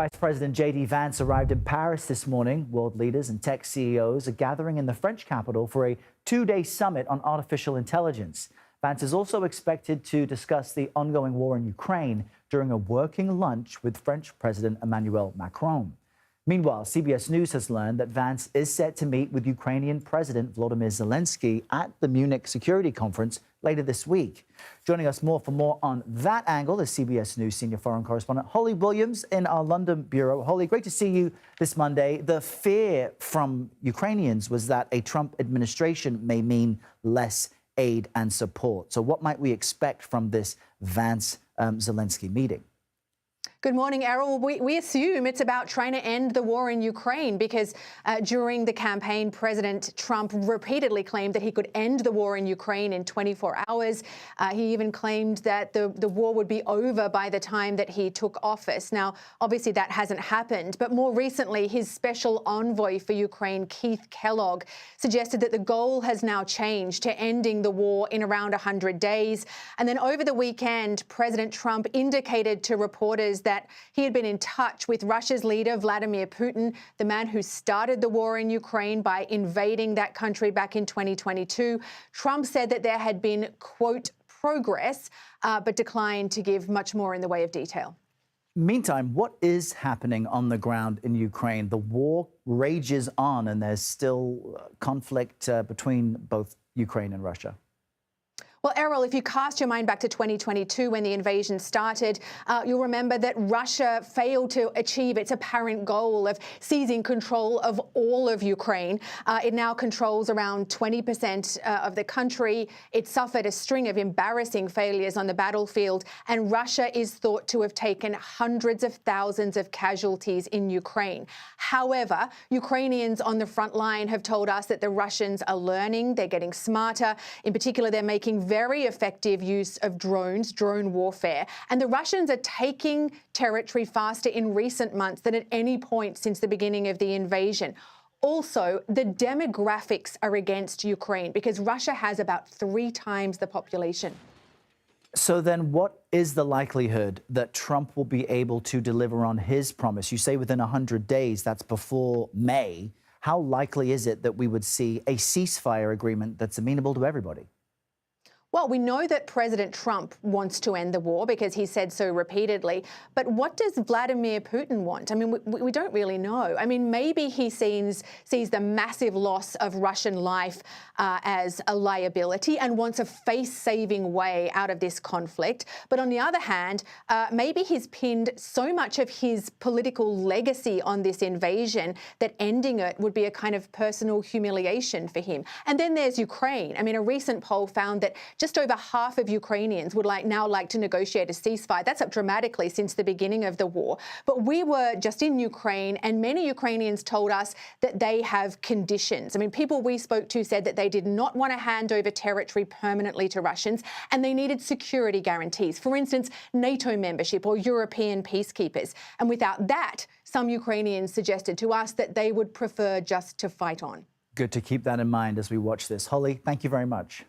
Vice President JD Vance arrived in Paris this morning. World leaders and tech CEOs are gathering in the French capital for a two-day summit on artificial intelligence. Vance is also expected to discuss the ongoing war in Ukraine during a working lunch with French President Emmanuel Macron. Meanwhile, CBS News has learned that Vance is set to meet with Ukrainian President Volodymyr Zelenskyy at the Munich Security Conference later this week. Joining us for more on that angle is CBS News senior foreign correspondent Holly Williams in our London bureau. Holly, great to see you this Monday. The fear from Ukrainians was that a Trump administration may mean less aid and support. So what might we expect from this Vance-Zelenskyy meeting? Good morning, Errol. We assume it's about trying to end the war in Ukraine because during the campaign, President Trump repeatedly claimed that he could end the war in Ukraine in 24 hours. He even claimed that the war would be over by the time that he took office. Now, obviously, that hasn't happened. But more recently, his special envoy for Ukraine, Keith Kellogg, suggested that the goal has now changed to ending the war in around 100 days. And then over the weekend, President Trump indicated to reporters that he had been in touch with Russia's leader, Vladimir Putin, the man who started the war in Ukraine by invading that country back in 2022. Trump said that there had been, quote, progress, but declined to give much more in the way of detail. Meantime, what is happening on the ground in Ukraine? The war rages on and there's still conflict between both Ukraine and Russia. Well, Errol, if you cast your mind back to 2022 when the invasion started, you'll remember that Russia failed to achieve its apparent goal of seizing control of all of Ukraine. It now controls around 20% of the country. It suffered a string of embarrassing failures on the battlefield, and Russia is thought to have taken hundreds of thousands of casualties in Ukraine. However, Ukrainians on the front line have told us that the Russians are learning, they're getting smarter. In particular, they're making very effective use of drones, drone warfare. And the Russians are taking territory faster in recent months than at any point since the beginning of the invasion. Also, the demographics are against Ukraine because Russia has about 3 times the population. So then what is the likelihood that Trump will be able to deliver on his promise? You say within 100 days, that's before May. How likely is it that we would see a ceasefire agreement that's amenable to everybody? Well, we know that President Trump wants to end the war because he said so repeatedly. But what does Vladimir Putin want? I mean, we don't really know. I mean, maybe he sees the massive loss of Russian life as a liability and wants a face-saving way out of this conflict. But on the other hand, maybe he's pinned so much of his political legacy on this invasion that ending it would be a kind of personal humiliation for him. And then there's Ukraine. I mean, a recent poll found that just over half of Ukrainians would now like to negotiate a ceasefire. That's up dramatically since the beginning of the war. But we were just in Ukraine, and many Ukrainians told us that they have conditions. I mean, people we spoke to said that they did not want to hand over territory permanently to Russians, and they needed security guarantees. For instance, NATO membership or European peacekeepers. And without that, some Ukrainians suggested to us that they would prefer just to fight on. Good to keep that in mind as we watch this. Holly, thank you very much.